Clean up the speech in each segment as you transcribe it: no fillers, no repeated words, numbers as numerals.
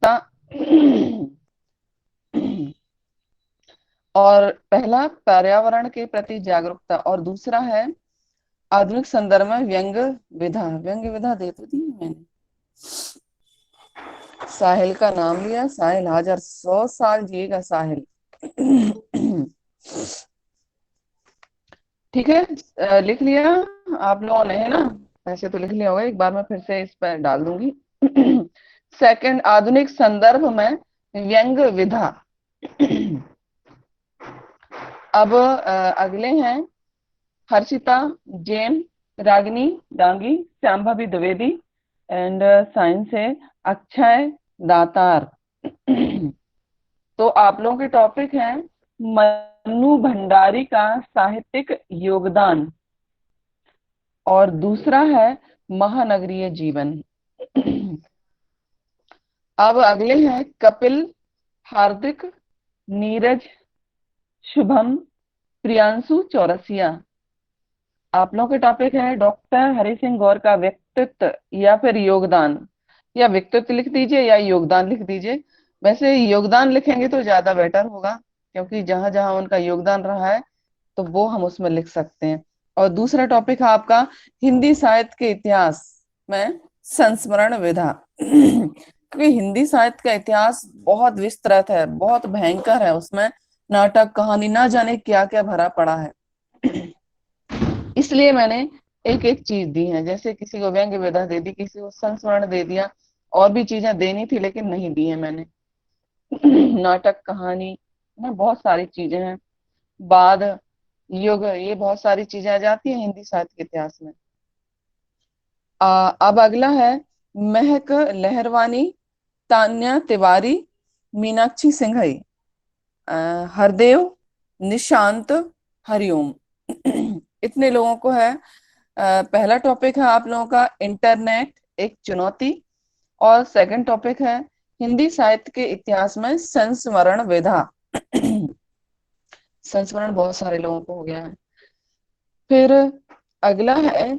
जागरूकता। और पहला पर्यावरण के प्रति जागरूकता, और दूसरा है आधुनिक संदर्भ में व्यंग विधा। व्यंग विधा दे तो दी है मैंने। साहिल का नाम लिया, साहिल हाजर, 100 साल जिएगा साहिल। ठीक है, लिख लिया आप लोगों ने, है ना? ऐसे तो लिख लिया होगा, एक बार मैं फिर से इस पर डाल दूंगी। सेकंड, आधुनिक संदर्भ में व्यंग विधा। अब अगले हैं हर्षिता जैन, रागिनी डांगी, श्यामभाभी द्विवेदी, एंड साइंस है अक्षय दातार। तो आप लोगों के टॉपिक है मन्नू भंडारी का साहित्यिक योगदान, और दूसरा है महानगरीय जीवन। अब अगले हैं कपिल, हार्दिक, नीरज, शुभम, प्रियांशु चौरसिया। आप लोगों के टॉपिक है डॉक्टर हरि सिंह गौर का व्यक्तित्व या फिर योगदान, या व्यक्तित्व लिख दीजिए या योगदान लिख दीजिए। वैसे योगदान लिखेंगे तो ज्यादा बेटर होगा, क्योंकि जहां जहां उनका योगदान रहा है तो वो हम उसमें लिख सकते हैं। और दूसरा टॉपिक है आपका हिंदी साहित्य के इतिहास में संस्मरण विधा। क्योंकि हिंदी साहित्य का इतिहास बहुत विस्तृत है, बहुत भयंकर है, उसमें नाटक कहानी ना जाने क्या क्या भरा पड़ा है। इसलिए मैंने एक एक चीज दी है, जैसे किसी को व्यंग्य विधा दे दी, किसी को संस्मरण दे दिया, और भी चीजें देनी थी लेकिन नहीं दी है मैंने। नाटक कहानी में बहुत सारी चीजें हैं, बाद युग, ये बहुत सारी चीजें आ जाती हैं हिंदी साहित्य के इतिहास में। अब अगला है महक लहरवानी, तान्या तिवारी, मीनाक्षी सिंघई, हरदेव, निशांत, हरिओम। इतने लोगों को है। पहला टॉपिक है आप लोगों का इंटरनेट एक चुनौती, और सेकंड टॉपिक है हिंदी साहित्य के इतिहास में संस्मरण विधा। संस्मरण बहुत सारे लोगों को हो गया है। फिर अगला है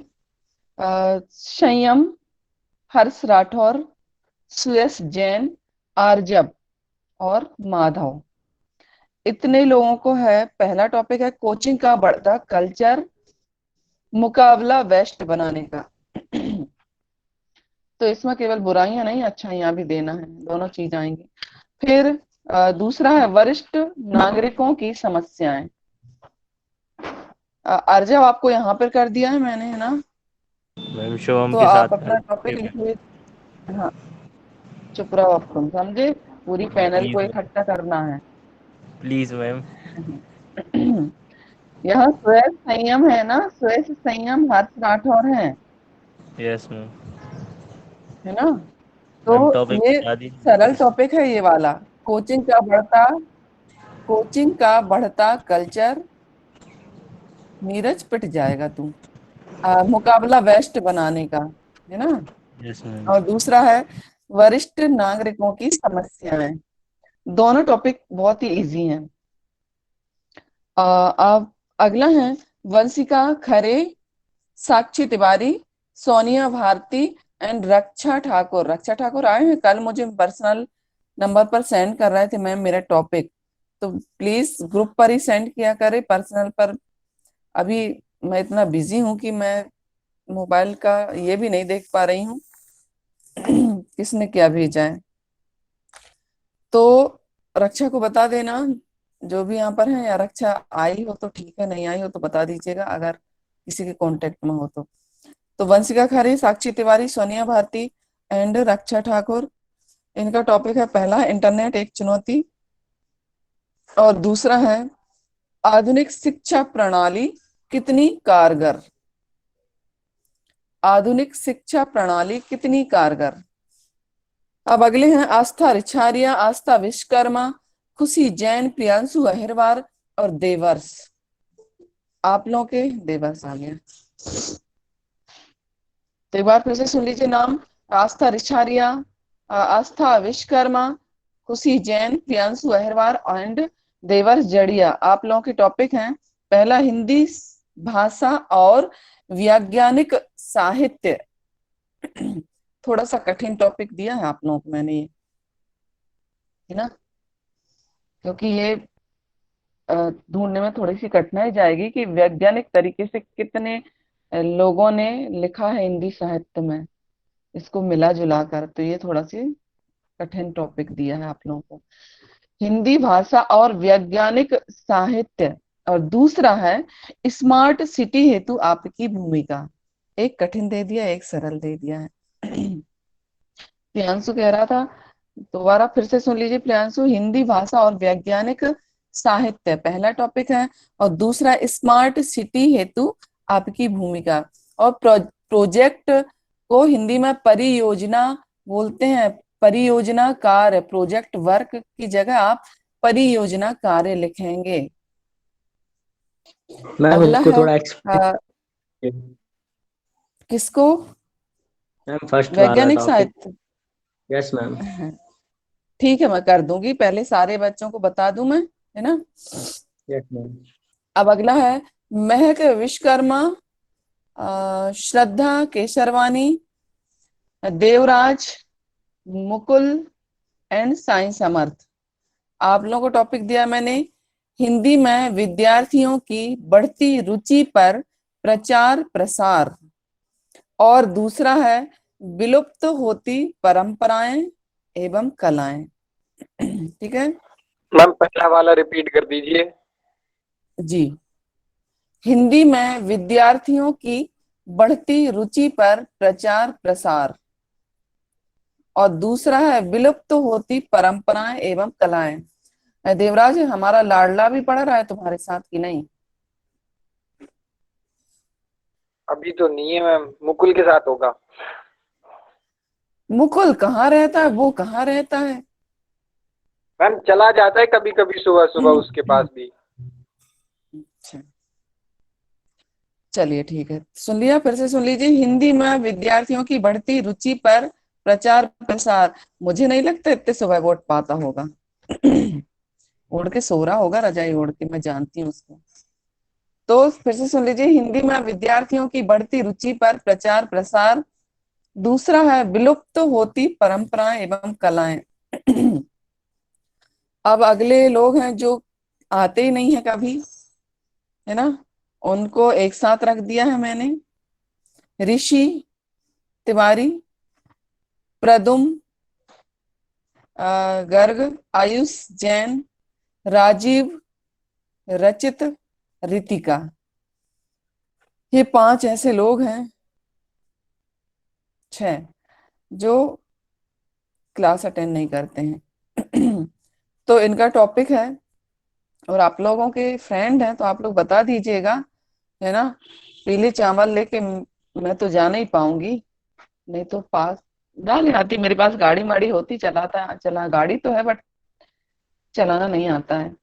संयम, हर्ष राठौर, सुयस जैन, आर्जब और माधव। इतने लोगों को है। पहला टॉपिक है कोचिंग का बढ़ता कल्चर, मुकाबला बेस्ट बनाने का। तो इसमें केवल बुराइयां नहीं, अच्छाइयां भी देना है, दोनों चीज आएंगी। फिर दूसरा है वरिष्ठ नागरिकों की समस्याएं। अर्जव आपको यहाँ पर कर दिया है मैंने, है ना? मैम शिवम तो के आप साथ अपना टॉपिक लिखिए। हाँ, चुप रहो अब तुम, समझे? पूरी पैनल को प्लीज मैम, इकट्ठा करना है। Please ma'am. यह स्वेज संयम है ना, स्वेज संयम हर्ष राठौर है यस मैम। है ना? तो मैम टॉपिक ये बता दीजिए सरल प्लीज। टॉपिक है ये वाला। कोचिंग का बढ़ता कोचिंग का बढ़ता कल्चर, नीरज पिट जाएगा तू। मुकाबला बेस्ट बनाने का, है ना? Yes ma'am. और दूसरा है वरिष्ठ नागरिकों की समस्याएं। दोनों टॉपिक बहुत ही इजी हैं। अब अगला है वंशिका खरे, साक्षी तिवारी, सोनिया भारती एंड रक्षा ठाकुर। रक्षा ठाकुर आए हैं कल, मुझे पर्सनल नंबर पर सेंड कर रहे थे मैम मेरा टॉपिक। तो प्लीज ग्रुप पर ही सेंड किया करे, पर्सनल पर अभी मैं इतना बिजी हूं कि मैं मोबाइल का ये भी नहीं देख पा रही हूँ किसने क्या भेजा है। तो रक्षा को बता देना जो भी यहाँ पर है, या रक्षा आई हो तो ठीक है, नहीं आई हो तो बता दीजिएगा अगर किसी के कांटेक्ट में हो तो। तो वंशिका खरे, साक्षी तिवारी, सोनिया भारती एंड रक्षा ठाकुर, इनका टॉपिक है पहला इंटरनेट एक चुनौती, और दूसरा है आधुनिक शिक्षा प्रणाली कितनी कारगर। आधुनिक शिक्षा प्रणाली कितनी कारगर। अब अगले हैं आस्था रिछारिया, आस्था विश्वकर्मा, खुशी जैन, प्रियांशु अहिरवार और देवर्ष। आप लोगों के देवर्ष आ गया। तो एक बार फिर से सुन लीजिए नाम। आस्था रिछारिया, आस्था विश्वकर्मा, खुशी जैन, प्रियांशु अहिरवार एंड देवर्ष जड़िया। आप लोगों के टॉपिक हैं पहला हिंदी भाषा और वैज्ञानिक साहित्य। थोड़ा सा कठिन टॉपिक दिया है आप लोगों को मैंने ये। है ना। क्योंकि ये ढूंढने में थोड़ी सी कठिनाई जाएगी कि वैज्ञानिक तरीके से कितने लोगों ने लिखा है हिंदी साहित्य में, इसको मिला जुला कर। तो ये थोड़ा सी कठिन टॉपिक दिया है आप लोगों को। हिंदी भाषा और वैज्ञानिक साहित्य, और दूसरा है स्मार्ट सिटी हेतु आपकी भूमिका। एक कठिन दे दिया, एक सरल दे दिया है। प्रियांशु कह रहा था, दोबारा फिर से सुन लीजिए प्रियांशु। हिंदी भाषा और वैज्ञानिक साहित्य पहला टॉपिक है, और दूसरा स्मार्ट सिटी हेतु आपकी भूमिका। और प्रोजेक्ट को हिंदी में परियोजना बोलते हैं। परियोजना कार्य, प्रोजेक्ट वर्क की जगह आप परियोजना कार्य लिखेंगे। मैम अगला इसको है थोड़ा एक्सप्लेन। किसको? मैम फर्स्ट वाला वैज्ञानिक टॉपिक। साहित्य। Yes ma'am. ठीक है, मैं कर दूंगी, पहले सारे बच्चों को बता दूं मैं, है ना। Yes ma'am. अब अगला है महक विश्वकर्मा, श्रद्धा केसरवानी, देवराज, मुकुल एंड साई समर्थ। आप लोगों को टॉपिक दिया मैंने हिंदी में विद्यार्थियों की बढ़ती रुचि पर प्रचार प्रसार, और दूसरा है विलुप्त होती परंपराएं एवं कलाएं। ठीक है मैम पहला वाला रिपीट कर दीजिए। जी। हिंदी में विद्यार्थियों की बढ़ती रुचि पर प्रचार प्रसार, और दूसरा है विलुप्त होती परंपराएं एवं कलाएं। देवराज, हमारा लाडला भी पढ़ रहा है तुम्हारे साथ कि नहीं? अभी तो नहीं है मैम, मुकुल के साथ होगा। मुकुल कहाँ रहता है, वो कहाँ रहता है? मैम चला जाता है कभी कभी सुबह सुबह उसके पास भी। अच्छा, चलिए ठीक है, सुन लिया, फिर से सुन लीजिए। हिंदी में विद्यार्थियों की बढ़ती रुचि पर प्रचार प्रसार। मुझे नहीं लगता इतने सुबह वोट पाता होगा। उड़ के सो रहा होगा रजाई ओढ़ के, मैं जानती हूँ उसको। तो फिर से सुन लीजिए, हिंदी में विद्यार्थियों की बढ़ती रुचि पर प्रचार प्रसार, दूसरा है विलुप्त होती परंपराएं एवं कलाएं। अब अगले लोग हैं जो आते ही नहीं है कभी, है ना, उनको एक साथ रख दिया है मैंने। ऋषि तिवारी, प्रदुम गर्ग, आयुष जैन, राजीव, रचित, रितिका। ये 5 ऐसे लोग हैं, 6, जो क्लास अटेंड नहीं करते हैं। तो इनका टॉपिक है, और आप लोगों के फ्रेंड हैं तो आप लोग बता दीजिएगा, है ना। पीले चावल लेके मैं तो जा नहीं पाऊंगी, नहीं तो पास डाल आती, मेरे पास गाड़ी माड़ी होती, चलाता चला, गाड़ी तो है बट चलाना नहीं आता है।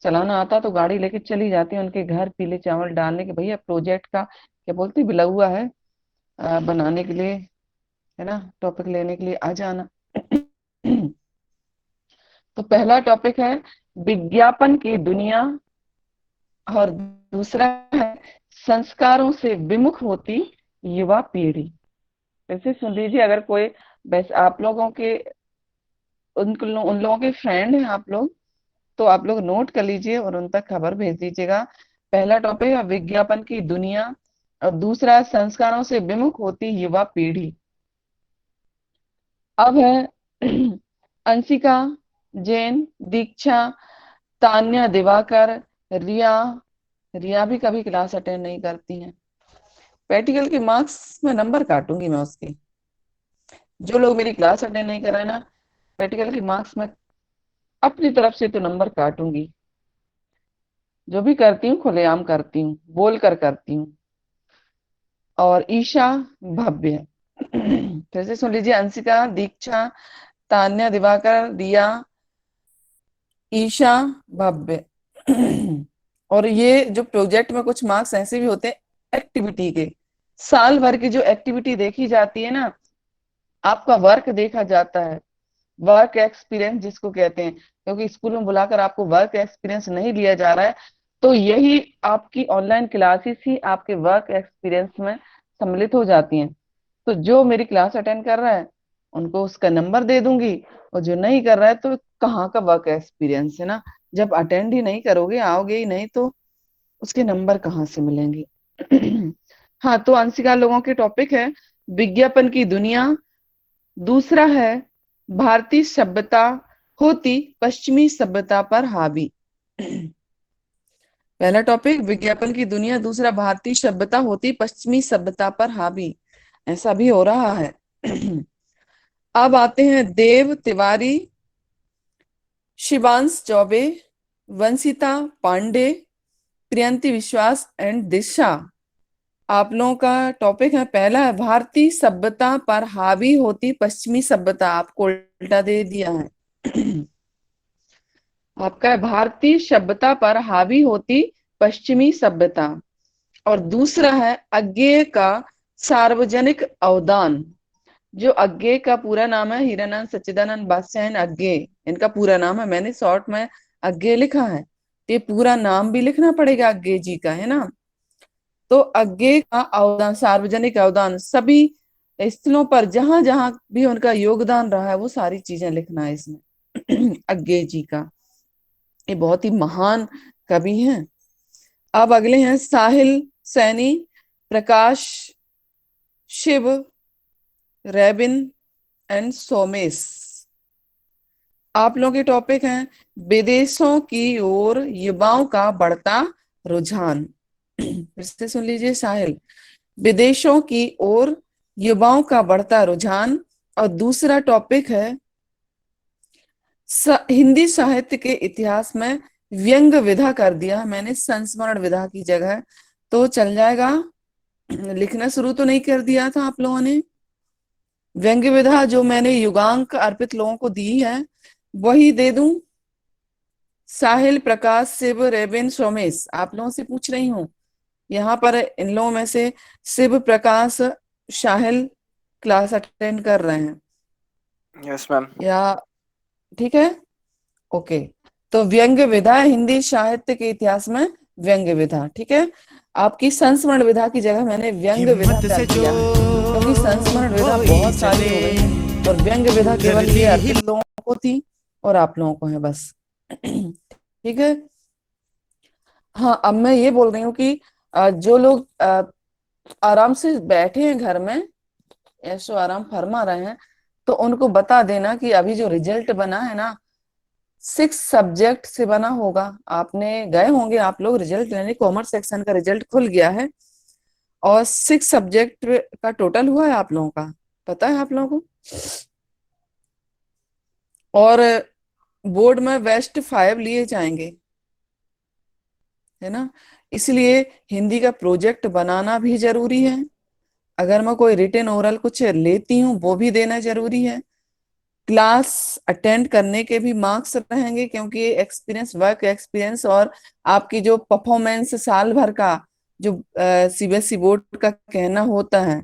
चलाना आता तो गाड़ी लेके चली जाती उनके घर पीले चावल डालने के, भैया प्रोजेक्ट का क्या बोलते बिला हुआ है बनाने के लिए, है ना, टॉपिक लेने के लिए आ जाना। तो पहला टॉपिक है विज्ञापन की दुनिया, और दूसरा है संस्कारों से विमुख होती युवा पीढ़ी। वैसे सुन लीजिए, अगर कोई वैसे आप लोगों के उन लोगों के फ्रेंड हैं आप लोग, तो आप लोग नोट कर लीजिए और उन तक खबर भेज दीजिएगा। पहला टॉपिक है विज्ञापन की दुनिया, और दूसरा है संस्कारों से विमुख होती युवा पीढ़ी। अब है अंशिका, जैन, दीक्षा, तान्या दिवाकर, रिया। रिया भी कभी क्लास अटेंड नहीं करती हैं। प्रैक्टिकल के मार्क्स में नंबर काटूंगी मैं उसके। जो लोग मेरी क्लास अटेंड नहीं कर रहे हैं ना, प्रैक्टिकल के मार्क्स में अपनी तरफ से तो नंबर काटूंगी। जो भी करती हूँ खुलेआम करती हूँ, बोल कर करती हूँ। और ईशा, भव्य। फिर से सुन लीजिए, अंशिका, दीक्षा, तान्या दिवाकर, रिया, ईशा, भव्य। और ये जो प्रोजेक्ट में कुछ मार्क्स ऐसे भी होते हैं एक्टिविटी के, साल भर की जो एक्टिविटी देखी जाती है ना, आपका वर्क देखा जाता है, वर्क एक्सपीरियंस जिसको कहते हैं। क्योंकि स्कूल में बुलाकर आपको वर्क एक्सपीरियंस नहीं लिया जा रहा है, तो यही आपकी ऑनलाइन क्लासेस ही आपके वर्क एक्सपीरियंस में सम्मिलित हो जाती हैं। तो जो मेरी क्लास अटेंड कर रहा है उनको उसका नंबर दे दूंगी। और जो नहीं कर रहा है तो कहाँ का वर्क एक्सपीरियंस है ना, जब अटेंड ही नहीं करोगे, आओगे ही नहीं, तो उसके नंबर कहाँ से मिलेंगे। हाँ, तो अंशिका लोगों के टॉपिक है विज्ञापन की दुनिया, दूसरा है भारतीय सभ्यता होती पश्चिमी सभ्यता पर हावी। पहला टॉपिक विज्ञापन की दुनिया, दूसरा भारतीय सभ्यता होती पश्चिमी सभ्यता पर हावी। ऐसा भी हो रहा है। अब आते हैं देव तिवारी, शिवांश चौबे, वंशिता पांडे, प्रियंती विश्वास एंड दिशा। आप लोगों का टॉपिक है, पहला है भारतीय सभ्यता पर हावी होती पश्चिमी सभ्यता। आपको उल्टा दे दिया है। आपका है भारतीय सभ्यता पर हावी होती पश्चिमी सभ्यता। और दूसरा है अज्ञेय का सार्वजनिक अवदान। जो अज्ञेय का पूरा नाम है हीरानंद सच्चिदानंद बादशाह अज्ञेय, इनका पूरा नाम है, मैंने शॉर्ट में अज्ञेय लिखा है, तो ये पूरा नाम भी लिखना पड़ेगा अज्ञेय जी का, है ना। तो अज्ञेय का अवदान, सार्वजनिक अवदान, सभी स्थलों पर जहां जहां भी उनका योगदान रहा है वो सारी चीजें लिखना है इसमें। अज्ञेय जी का, ये बहुत ही महान कवि हैं। अब अगले हैं साहिल सैनी, प्रकाश शिव, रेबिन एंड सोमेश। आप लोगों के टॉपिक हैं विदेशों की ओर युवाओं का बढ़ता रुझान। फिर से सुन लीजिए साहिल, विदेशों की ओर युवाओं का बढ़ता रुझान। और दूसरा टॉपिक है हिंदी साहित्य के इतिहास में व्यंग विधा कर दिया मैंने संस्मरण विधा की जगह, तो चल जाएगा। लिखना शुरू तो नहीं कर दिया था आप लोगों ने। व्यंग विधा जो मैंने युगांक अर्पित लोगों को दी है वही दे दूं। साहिल, प्रकाश, शिव, रेबिन, सोमेश, आप लोगों से पूछ रही हूँ। यहाँ पर इन लोगों में से शिव, प्रकाश, साहिल क्लास अटेंड कर रहे हैं यस मैम। या? ठीक है, ओके। तो व्यंग्य विधा, हिंदी साहित्य के इतिहास में व्यंग्य विधा, ठीक है। आपकी संस्मरण विधा की जगह मैंने व्यंग्य विधा कर दिया है, क्योंकि संस्मरण विधा बहुत सारी हो गई है और व्यंग्य विधा केवल ये अर्पित लोगों को थी और आप लोगों को है बस। ठीक है। हाँ, अब मैं ये बोल रही हूँ कि जो लोग आराम से बैठे हैं घर में, ऐसो आराम फरमा रहे हैं, तो उनको बता देना कि अभी जो रिजल्ट बना है ना 6 सब्जेक्ट से बना होगा। आपने गए होंगे आप लोग रिजल्ट लेने, कॉमर्स सेक्शन का रिजल्ट खुल गया है और 6 सब्जेक्ट का टोटल हुआ है आप लोगों का, पता है आप लोगों को। और बोर्ड में बेस्ट 5 लिए जाएंगे, है ना। इसलिए हिंदी का प्रोजेक्ट बनाना भी जरूरी है। अगर मैं कोई रिटन ओरल कुछ लेती हूँ वो भी देना जरूरी है। क्लास अटेंड करने के भी मार्क्स रहेंगे, क्योंकि एक्सपीरियंस, वर्क एक्सपीरियंस और आपकी जो परफॉर्मेंस साल भर का, जो सीबीएसई बोर्ड का कहना होता है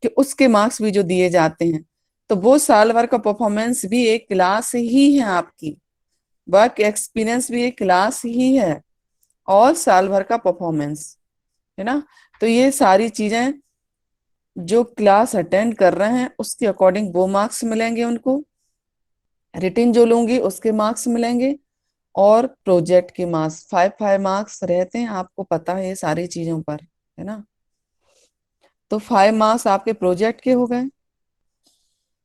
कि उसके मार्क्स भी जो दिए जाते हैं, तो वो साल भर का परफॉर्मेंस भी एक क्लास ही है आपकी, वर्क एक्सपीरियंस भी एक क्लास ही है और साल भर का परफॉर्मेंस, है ना। तो ये सारी चीजें जो क्लास अटेंड कर रहे हैं उसके अकॉर्डिंग वो मार्क्स मिलेंगे उनको, रिटिन जो लूंगी उसके मार्क्स मिलेंगे, और प्रोजेक्ट के मार्क्स 5 मार्क्स रहते हैं, आपको पता है ये सारी चीजों पर, है ना। तो 5 मार्क्स आपके प्रोजेक्ट के हो गए,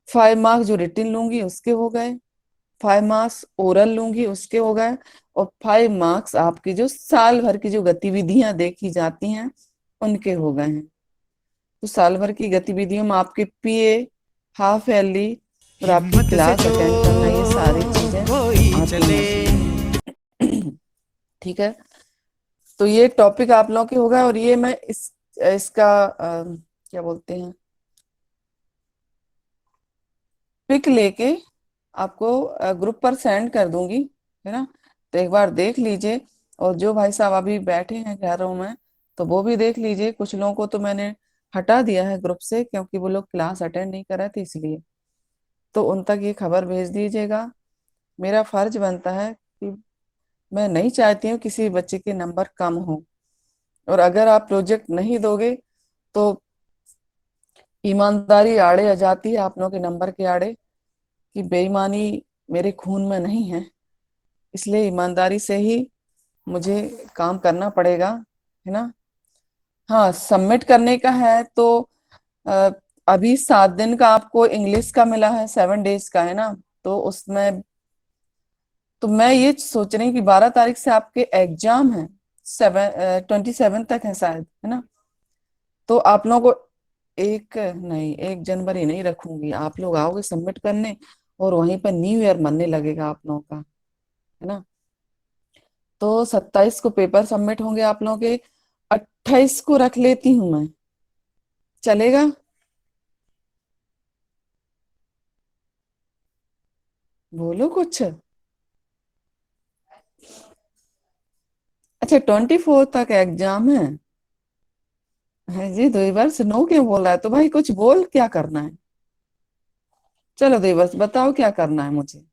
5 मार्क्स जो रिटिन लूंगी उसके हो गए, 5 मार्क्स ओरल लूंगी उसके हो गए, और 5 मार्क्स आपकी जो साल भर की जो गतिविधियां देखी जाती हैं उनके हो गए हैं। तो साल भर की गतिविधियों में आपके पीए, हाफ ईयरली और आपकी क्लास अटेंड करना, ये सारी चीजें आती हैं। ठीक है, तो ये टॉपिक आप लोगों के होगा। और ये मैं इसका क्या बोलते हैं, पिक लेके आपको ग्रुप पर सेंड कर दूंगी, है ना। तो एक बार देख लीजिए, और जो भाई साहब अभी बैठे हैं घरों में तो वो भी देख लीजिए। कुछ लोगों को तो मैंने हटा दिया है ग्रुप से, क्योंकि वो लोग क्लास अटेंड नहीं कर रहे थे इसलिए। तो उन तक ये खबर भेज दीजिएगा। मेरा फर्ज बनता है कि मैं नहीं चाहती हूँ किसी बच्चे के नंबर कम हो, और अगर आप प्रोजेक्ट नहीं दोगे तो ईमानदारी आड़े आ जाती है आप लोगों के नंबर के आड़े, कि बेईमानी मेरे खून में नहीं है, इसलिए ईमानदारी से ही मुझे काम करना पड़ेगा, है ना। हाँ, सबमिट करने का है तो अ, अभी 7 दिन का आपको इंग्लिश का मिला है, 7 डेज का, है ना। तो उसमें तो मैं ये सोच रही हूँ कि 12 तारीख से आपके एग्जाम है, 27 तक है शायद, है ना। तो आप लोगों को एक नहीं, 1 जनवरी नहीं रखूंगी, आप लोग आओगे सबमिट करने और वहीं पर न्यू ईयर मनने लगेगा आप लोगों का, है ना। तो 27 को पेपर सबमिट होंगे आप लोगों के, 28 को रख लेती हूँ मैं, चलेगा? बोलो कुछ। अच्छा, 24 तक एग्जाम है जी। देवर्ष नो क्यों बोल रहा है? तो भाई कुछ बोल, क्या करना है? चलो देवर्ष बताओ क्या करना है मुझे।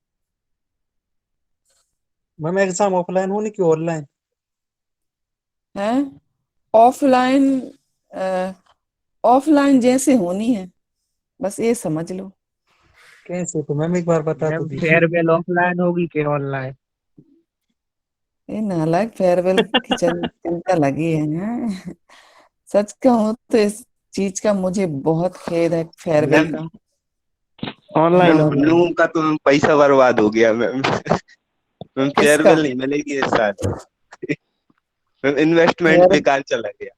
मैम एग्जाम ऑफलाइन होने की ऑनलाइन? है ऑफलाइन, ऑफलाइन जैसे होनी है, बस ये समझ लो। कैसे? तो मैम एक बार बता तो मैम दीजिए। फेयरवेल ऑफलाइन होगी कि ऑनलाइन? ये नालायक, फेयरवेल की चिंता लगी है। सच कहूँ तो इस चीज का मुझे बहुत खेद है, फेयरवेल मैम का। ऑनलाइन मैम हाँ, हम होगी। लोगों का तो पैसा बर्बाद हो गया मैम। मैम किसका? फेयरवेल नहीं मिलेगी इस साल। मैम इन्वेस्टमेंट फेयर बेकार चला गया।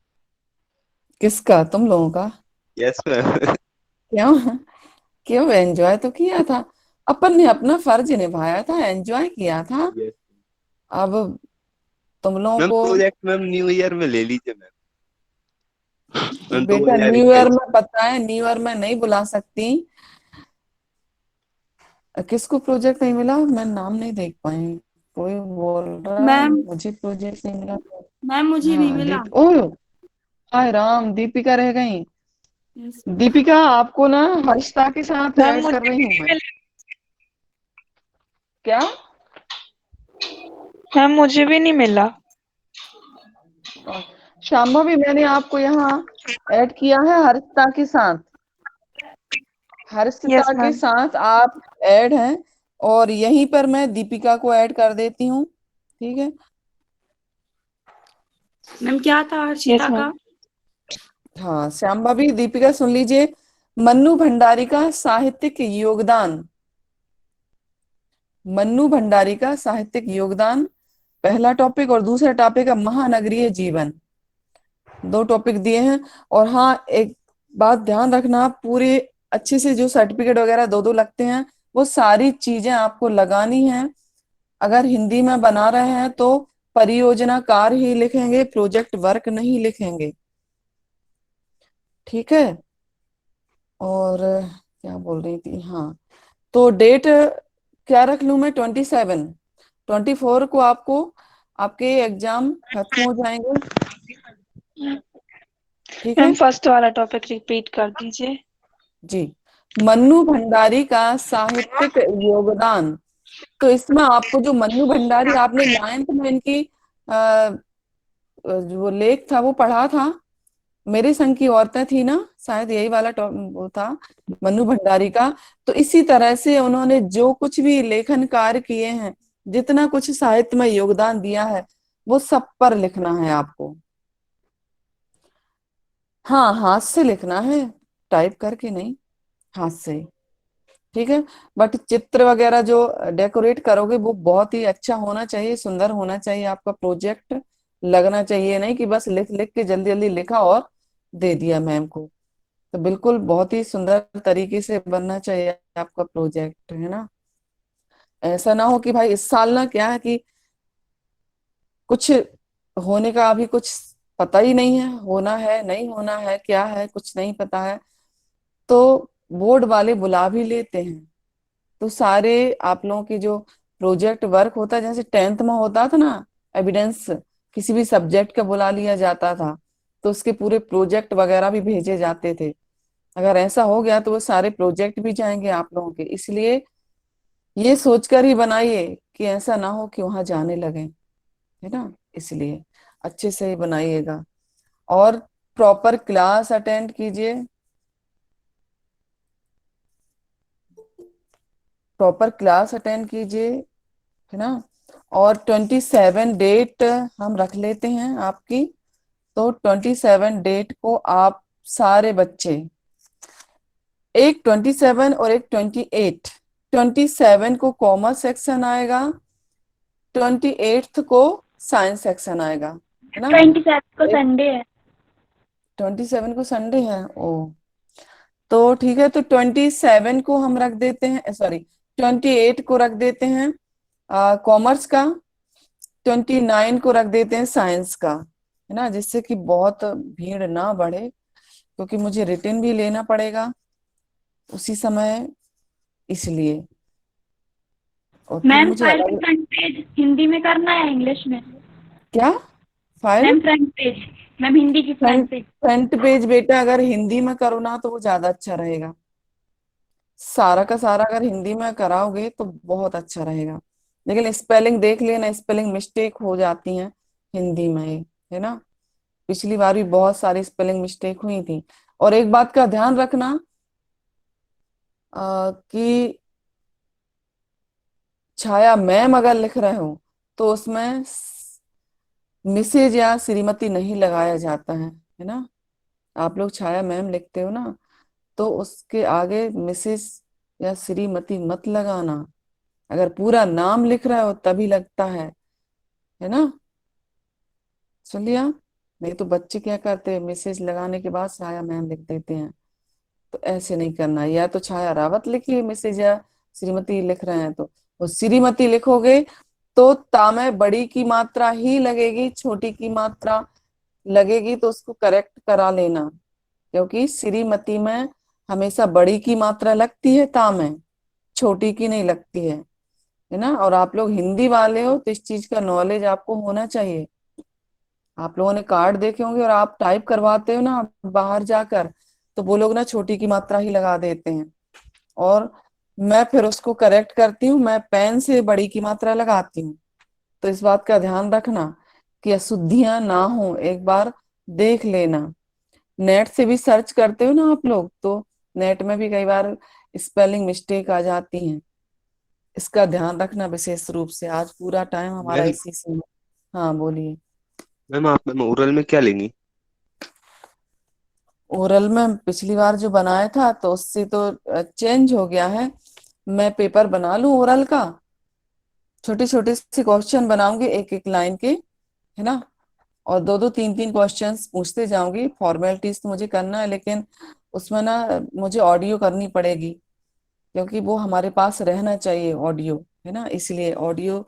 किसका? तुम लोगों का? Yes ma'am. क्यों? क्यों? एंजॉय तो किया था, अपन ने अपना फर्ज निभाया था, एंजॉय किया था। यस अब तुम लोगों मैम, को प्रोजेक्ट मैम न्यू ईयर में ले लीजिए मैम। मैम दो बेटा, हजार न्यू ईयर इक्कीस में पता है, न्यू ईयर में नहीं बुला सकती। किसको प्रोजेक्ट नहीं मिला? मैं नाम नहीं देख पाई। कोई बोल रहा है मैम मुझे प्रोजेक्ट नहीं मिला। मैम मुझे नहीं हाँ, मिला। दीप ओ हाय राम, दीपिका रह गई। यस दीपिका, आपको ना हर्षता के साथ मैम, ऐड कर मुझे रही हूँ नहीं मैं। मिला। क्या? मैम मुझे भी नहीं मिला। शाम्भवी भी मैंने आपको यहाँ ऐड किया है हर्षता के साथ। यस हर्षिता के मैम। साथ आप ऐड हैं, और यहीं पर मैं दीपिका को ऐड कर देती हूँ, ठीक है। मैम क्या था हर्षिता यस का? मैम। हाँ, श्याम भाभी, दीपिका सुन लीजिए। मन्नू भंडारी का साहित्यिक योगदान, मन्नू भंडारी का साहित्यिक योगदान पहला टॉपिक, और दूसरा टॉपिक है महानगरीय जीवन। 2 टॉपिक दिए हैं। और हाँ, एक बात ध्यान रखना, पूरे अच्छे से जो सर्टिफिकेट वगैरह 2-2 लगते हैं, वो सारी चीजें आपको लगानी है। अगर हिंदी में बना रहे हैं तो परियोजना कार्य ही लिखेंगे, प्रोजेक्ट वर्क नहीं लिखेंगे, ठीक है। और क्या बोल रही थी, हाँ, तो डेट क्या रख लूं मैं? 27, 24 को आपको आपके एग्जाम खत्म हो जाएंगे, ठीक मैम है फर्स्ट वाला टॉपिक रिपीट कर दीजिए। जी। मन्नू भंडारी का साहित्यिक योगदान। तो इसमें आपको जो मन्नू भंडारी, आपने 9th में इनकी जो लेख था वो पढ़ा था, मेरे संग की औरतें थी ना, शायद यही वाला वो था मन्नू भंडारी का। तो इसी तरह से उन्होंने जो कुछ भी लेखन कार्य किए हैं, जितना कुछ साहित्य में योगदान दिया है, वो सब पर लिखना है आपको। हाँ, हाथ से लिखना है, टाइप करके नहीं, हाथ से, ठीक है। बट चित्र वगैरह जो डेकोरेट करोगे वो बहुत ही अच्छा होना चाहिए, सुंदर होना चाहिए, आपका प्रोजेक्ट लगना चाहिए, नहीं कि बस लिख लिख के जल्दी जल्दी लिखा और दे दिया मैम को। तो बिल्कुल बहुत ही सुंदर तरीके से बनना चाहिए आपका प्रोजेक्ट, है ना। ऐसा ना हो कि भाई इस साल ना क्या है कि कुछ होने का अभी कुछ पता ही नहीं है, होना है नहीं होना है, क्या है कुछ नहीं पता है, तो बोर्ड वाले बुला भी लेते हैं। तो सारे आप लोगों की जो प्रोजेक्ट वर्क होता है, जैसे 10th में होता था ना, एविडेंस किसी भी सब्जेक्ट का बुला लिया जाता था, तो उसके पूरे प्रोजेक्ट वगैरह भी भेजे जाते थे। अगर ऐसा हो गया तो वो सारे प्रोजेक्ट भी जाएंगे आप लोगों के, इसलिए ये सोचकर ही बनाइए कि ऐसा ना हो कि वहां जाने लगे, है ना। इसलिए अच्छे से ही बनाइएगा, और प्रॉपर क्लास अटेंड कीजिए, प्रॉपर क्लास अटेंड कीजिए, है ना। और 27 डेट हम रख लेते हैं आपकी। तो 27 डेट को आप सारे बच्चे, एक 27 और एक 28, 27 को कॉमर्स सेक्शन आएगा, 28 को साइंस सेक्शन आएगा, है ना। 27 को संडे है। 27 को संडे है, ओ तो ठीक है। तो 27 को हम रख देते हैं, सॉरी 28 को रख देते हैं कॉमर्स का, 29 को रख देते हैं साइंस का, है ना, जिससे कि बहुत भीड़ ना बढ़े, क्योंकि मुझे रिटन भी लेना पड़ेगा उसी समय, इसलिए। और फिर मैम मुझे फाइल अलग, फ्रंट पेज हिंदी में करना है इंग्लिश में? क्या file ma'am front page, ma'am Hindi की front front page. Front page बेटा अगर हिंदी में करो ना तो वो ज्यादा अच्छा रहेगा। सारा का सारा अगर हिंदी में कराओगे तो बहुत अच्छा रहेगा, लेकिन स्पेलिंग देख लेना, स्पेलिंग मिस्टेक हो जाती हैं हिंदी में, है ना। पिछली बार भी बहुत सारी स्पेलिंग मिस्टेक हुई थी। और एक बात का ध्यान रखना कि छाया मैम अगर लिख रहे हो तो उसमें मिसेज या श्रीमती नहीं लगाया जाता है ना। आप लोग छाया मैम लिखते हो ना, तो उसके आगे मिसेस या श्रीमती मत लगाना। अगर पूरा नाम लिख रहा हो तभी लगता है ना। चलिए, नहीं तो बच्चे क्या करते हैं, मिसेज लगाने के बाद छाया मैम लिख देते हैं। तो ऐसे नहीं करना, या तो छाया रावत लिखिए, मिसेज या श्रीमती लिख रहे हैं तो। और श्रीमती लिखोगे तो ता में बड़ी की मात्रा ही लगेगी, छोटी की मात्रा लगेगी तो उसको करेक्ट करा लेना, क्योंकि श्रीमती में हमेशा बड़ी की मात्रा लगती है, ता में छोटी की नहीं लगती है ना। और आप लोग हिंदी वाले हो तो इस चीज का नॉलेज आपको होना चाहिए। आप लोगों ने कार्ड देखे होंगे और आप टाइप करवाते हो ना बाहर जाकर, तो वो लोग ना छोटी की मात्रा ही लगा देते हैं, और मैं फिर उसको करेक्ट करती हूँ, मैं पेन से बड़ी की मात्रा लगाती हूँ। तो इस बात का ध्यान रखना कि अशुद्धियां ना हो, एक बार देख लेना। नेट से भी सर्च करते हो ना आप लोग, तो नेट में भी कई बार स्पेलिंग मिस्टेक आ जाती हैं, इसका ध्यान रखना विशेष रूप से। आज पूरा टाइम हमारा मैम इसी से। हाँ बोलिए। मैम आप मैम ओरल में क्या लेंगी? ओरल में पिछली बार जो बनाया था तो उससे तो चेंज हो गया है। मैं पेपर बना लूं ओरल का, छोटे छोटे से क्वेश्चन बनाऊंगी एक एक लाइन के, है ना। और दो दो तीन तीन क्वेश्चंस पूछते जाऊंगी। फॉर्मेलिटीज तो मुझे करना है, लेकिन उसमें ना मुझे ऑडियो करनी पड़ेगी, क्योंकि वो हमारे पास रहना चाहिए ऑडियो, है ना। इसलिए ऑडियो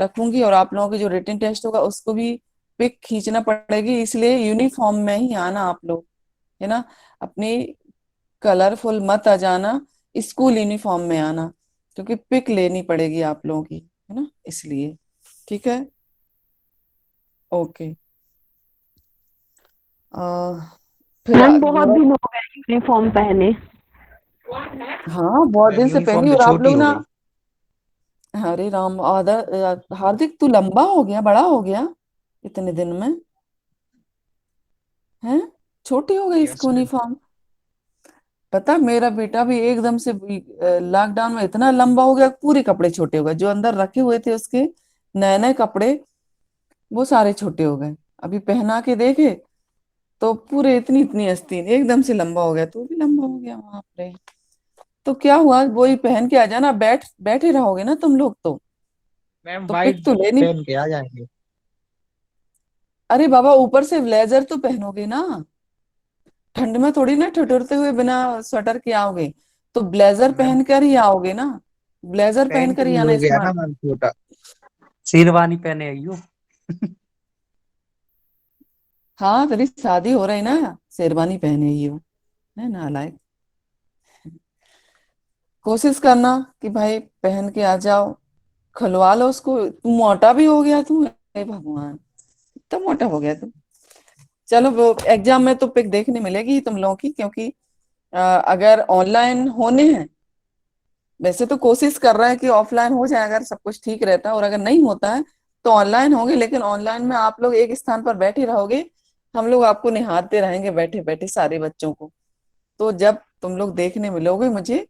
रखूंगी। और आप लोगों की जो रिटन टेस्ट होगा उसको भी पिक खींचना पड़ेगी, इसलिए यूनिफॉर्म में ही आना आप लोग, है ना। अपनी कलरफुल मत आ जाना, स्कूल यूनिफॉर्म में आना, क्योंकि पिक लेनी पड़ेगी आप लोगों की, है ना, इसलिए। ठीक है, ओके। आ, फिर मैम बहुत यूरोप, दिन हो गए यूनिफॉर्म पहने। हाँ बहुत मैम दिन से यूनिफॉर्म पहनी। तो और आप छोटी लोग हो ना, गई। हरे राम हार्दिक तू लंबा हो गया, बड़ा हो गया इतने दिन में, है। छोटी हो गई यस इसकी मैम। यूनिफॉर्म। पता मेरा बेटा भी एकदम से लॉकडाउन में इतना लंबा हो गया, पूरे कपड़े छोटे हो गए, जो अंदर रखे हुए थे उसके नए नए कपड़े, वो सारे छोटे हो गए। अभी पहना के देखे तो पूरे इतनी इतनी आस्तीन, एकदम से लंबा हो गया। तो भी लंबा हो गया, वहां पे। तो क्या हुआ, वही पहन के आ जाना, बैठे रहोगे ना तुम लोग मैम तो वाइट पिक तो लेनी। पहन के आ जाएंगे। अरे बाबा ऊपर से ब्लेजर तो पहनोगे ना, ठंड में थोड़ी ना ठिठुरते हुए बिना स्वेटर के आओगे, तो ब्लेजर मैम पहन कर ही आओगे ना, ब्लेजर पहन पैंट कर ही भी आना हो गया ना स्मार्ट। मैम छोटा। शेरवानी पहने आई हो। हाँ तेरी शादी हो रही ना, शेरवानी पहने ही हो, है ना लायक। कोशिश करना कि भाई पहन के आ जाओ, खुलवा लो उसको। तू मोटा भी हो गया तू, हे भगवान, इतना मोटा हो गया तू। चलो वो एग्जाम में तो पिक देखने मिलेगी तुम लोगों की, क्योंकि अगर ऑनलाइन होने हैं, वैसे तो कोशिश कर रहे हैं कि ऑफलाइन हो जाए अगर सब कुछ ठीक रहता है, और अगर नहीं होता है तो ऑनलाइन होंगे। लेकिन ऑनलाइन में आप लोग एक स्थान पर बैठे रहोगे, हम लोग आपको निहारते रहेंगे बैठे बैठे सारे बच्चों को। तो जब तुम लोग देखने मिलोगे मुझे,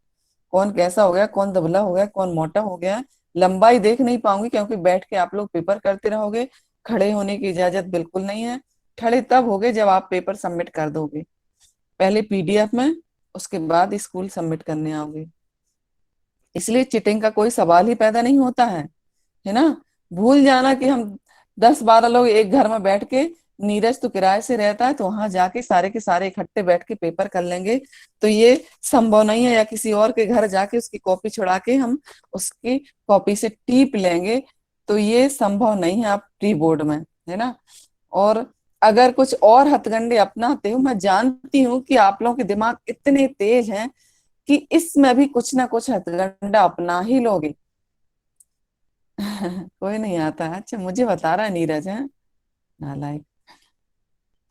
कौन कैसा हो गया, कौन दुबला हो गया, कौन मोटा हो गया। लंबाई देख नहीं पाऊंगी क्योंकि बैठ के आप लोग पेपर करते रहोगे, खड़े होने की इजाजत बिल्कुल नहीं है। खड़े तब होगे जब आप पेपर सबमिट कर दोगे, पहले पीडीएफ में, उसके बाद स्कूल सबमिट करने आओगे। इसलिए चीटिंग का कोई सवाल ही पैदा नहीं होता है ना। भूल जाना कि हम 10-12 लोग एक घर में बैठ के, नीरज तो किराए से रहता है तो वहां जाके सारे के सारे इकट्ठे बैठ के पेपर कर लेंगे, तो ये संभव नहीं है। या किसी और के घर जाके उसकी कॉपी छुड़ा के हम उसकी कॉपी से टीप लेंगे, तो ये संभव नहीं है आप प्री बोर्ड में, है ना। और अगर कुछ और हथकंडे अपनाते हो, मैं जानती हूँ कि आप लोगों के दिमाग इतने तेज हैं कि इसमें भी कुछ ना कुछ हथकंडा अपना ही लोगे। कोई नहीं आता है, अच्छा मुझे बता रहा है नीरज है, नालायक।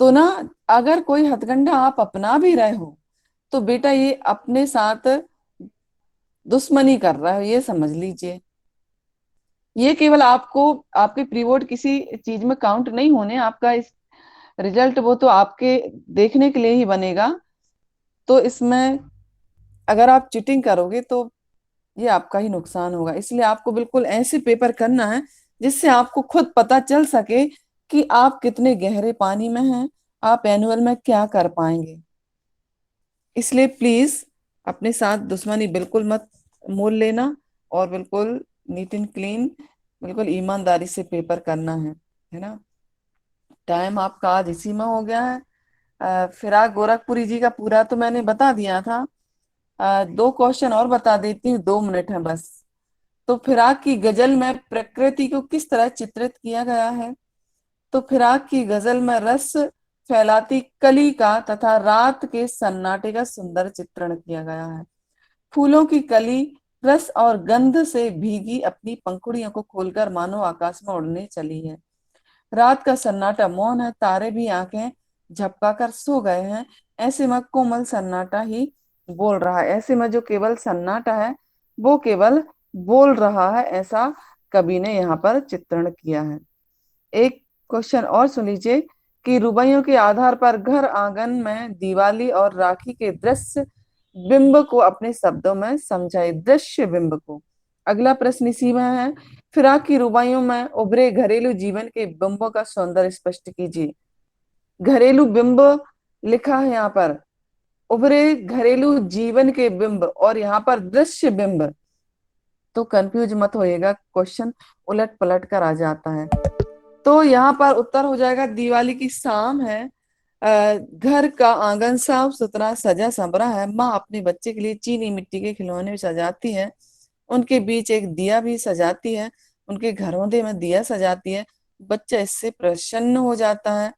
तो ना, अगर कोई हथकंडा आप अपना भी रहे हो तो बेटा ये अपने साथ दुश्मनी कर रहा है, ये समझ लीजिए। ये केवल आपको, आपके प्री बोर्ड किसी चीज में काउंट नहीं होने, आपका इस रिजल्ट वो तो आपके देखने के लिए ही बनेगा। तो इसमें अगर आप चीटिंग करोगे तो ये आपका ही नुकसान होगा। इसलिए आपको बिल्कुल ऐसे पेपर करना है जिससे आपको खुद पता चल सके कि आप कितने गहरे पानी में हैं, आप एनुअल में क्या कर पाएंगे। इसलिए प्लीज अपने साथ दुश्मनी बिल्कुल मत मोल लेना, और बिल्कुल नीट एंड क्लीन, बिल्कुल ईमानदारी से पेपर करना है ना। टाइम आपका आज इसी में हो गया है। फिराक गोरखपुरी जी का पूरा तो मैंने बता दिया था। 2 क्वेश्चन और बता देती हूँ, 2 मिनट है बस। तो फिराक की गजल में प्रकृति को किस तरह चित्रित किया गया है? तो फिराक की गजल में रस फैलाती कली का तथा रात के सन्नाटे का सुंदर चित्रण किया गया है। फूलों की कली रस और गंध से भीगी अपनी पंखुड़ियों को खोलकर मानो आकाश में उड़ने चली है। रात का सन्नाटा मौन है, तारे भी आंखें झपकाकर सो गए हैं। ऐसे में कोमल सन्नाटा ही बोल रहा है। ऐसे में जो केवल सन्नाटा है वो केवल बोल रहा है, ऐसा कवि ने यहाँ पर चित्रण किया है। एक क्वेश्चन और सुन लीजिए कि रुबाइयों के आधार पर घर आंगन में दिवाली और राखी के दृश्य बिंब को अपने शब्दों में समझाइए, दृश्य बिंब को। अगला प्रश्न इसी में है, फिराक की रुबाइयों में उभरे घरेलू जीवन के बिंबों का सौंदर्य स्पष्ट कीजिए। घरेलू बिंब लिखा है यहाँ पर, उभरे घरेलू जीवन के बिंब, और यहाँ पर दृश्य बिंब। तो कंफ्यूज मत होइएगा, क्वेश्चन उलट पलट कर आ जाता है। तो यहाँ पर उत्तर हो जाएगा, दिवाली की शाम है, घर का आंगन साफ सुथरा सजा संवरा है, माँ अपने बच्चे के लिए चीनी मिट्टी के खिलौने भी सजाती है, उनके बीच एक दिया भी सजाती है, उनके घरौंदे में दिया सजाती है, बच्चा इससे प्रसन्न हो जाता है।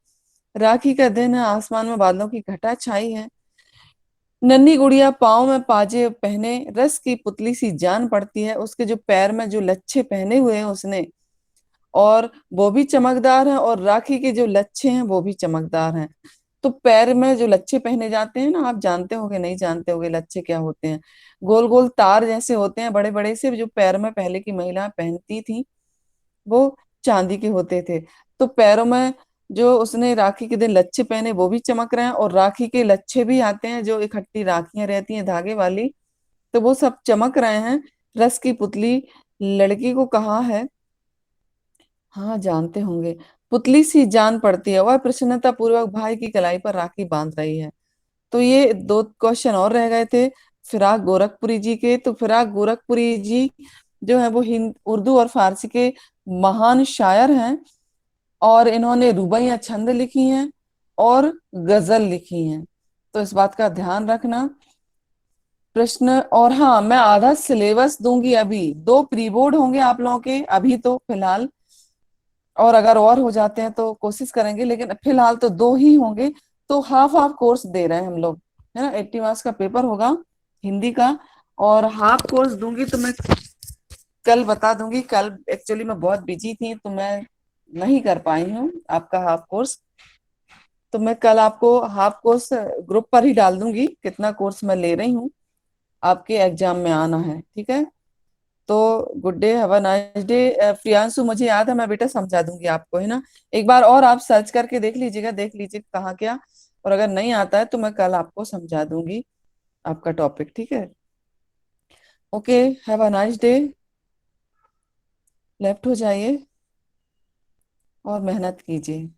राखी का दिन है, आसमान में बादलों की घटा छाई है, नन्ही गुड़िया पाँव में पाजे पहने रस की पुतली सी जान पड़ती है, उसके जो पैर में जो लच्छे पहने हुए हैं उसने, और वो भी चमकदार है, और राखी के जो लच्छे हैं वो भी चमकदार हैं। तो पैर में जो लच्छे पहने जाते हैं ना, आप जानते होगे नहीं जानते होगे लच्छे क्या होते हैं, गोल गोल तार जैसे होते हैं बड़े बड़े से, जो पैर में पहले की महिला पहनती थी वो चांदी के होते थे। तो पैरों में जो उसने राखी के दिन लच्छे पहने वो भी चमक रहे हैं, और राखी के लच्छे भी आते हैं जो इकट्ठी राखियां रहती हैं धागे वाली, तो वो सब चमक रहे हैं। रस की पुतली लड़की को कहा है, हाँ जानते होंगे, पुतली सी जान पड़ती है, वह प्रसन्नता पूर्वक भाई की कलाई पर राखी बांध रही है। तो ये 2 क्वेश्चन और रह गए थे फिराक गोरखपुरी जी के। तो फिराक गोरखपुरी जी जो है वो हिंद उर्दू और फारसी के महान शायर हैं, और इन्होंने रुबाइयां छंद लिखी हैं और गजल लिखी हैं, तो इस बात का ध्यान रखना। प्रश्न, और हाँ मैं आधा सिलेबस दूंगी, अभी 2 प्री बोर्ड होंगे आप लोगों के अभी तो फिलहाल, और अगर और हो जाते हैं तो कोशिश करेंगे, लेकिन फिलहाल तो 2 ही होंगे। तो हाफ हाफ कोर्स दे रहे हैं हम लोग, है ना। 80 मार्क्स का पेपर होगा हिंदी का, और हाफ कोर्स दूंगी तो मैं कल बता दूंगी। कल एक्चुअली मैं बहुत बिजी थी तो मैं नहीं कर पाई हूँ आपका हाफ कोर्स, तो मैं कल आपको हाफ कोर्स ग्रुप पर ही डाल दूंगी कितना कोर्स मैं ले रही हूँ, आपके एग्जाम में आना है, ठीक है। तो good day, have a nice day. Priyanshu मुझे याद है, मैं बेटा समझा दूंगी आपको, है ना। एक बार और आप सर्च करके देख लीजिएगा, देख लीजिए कहाँ क्या, और अगर नहीं आता है तो मैं कल आपको समझा दूंगी आपका टॉपिक, ठीक है। Okay, have a nice day. Left हो जाइए और मेहनत कीजिए।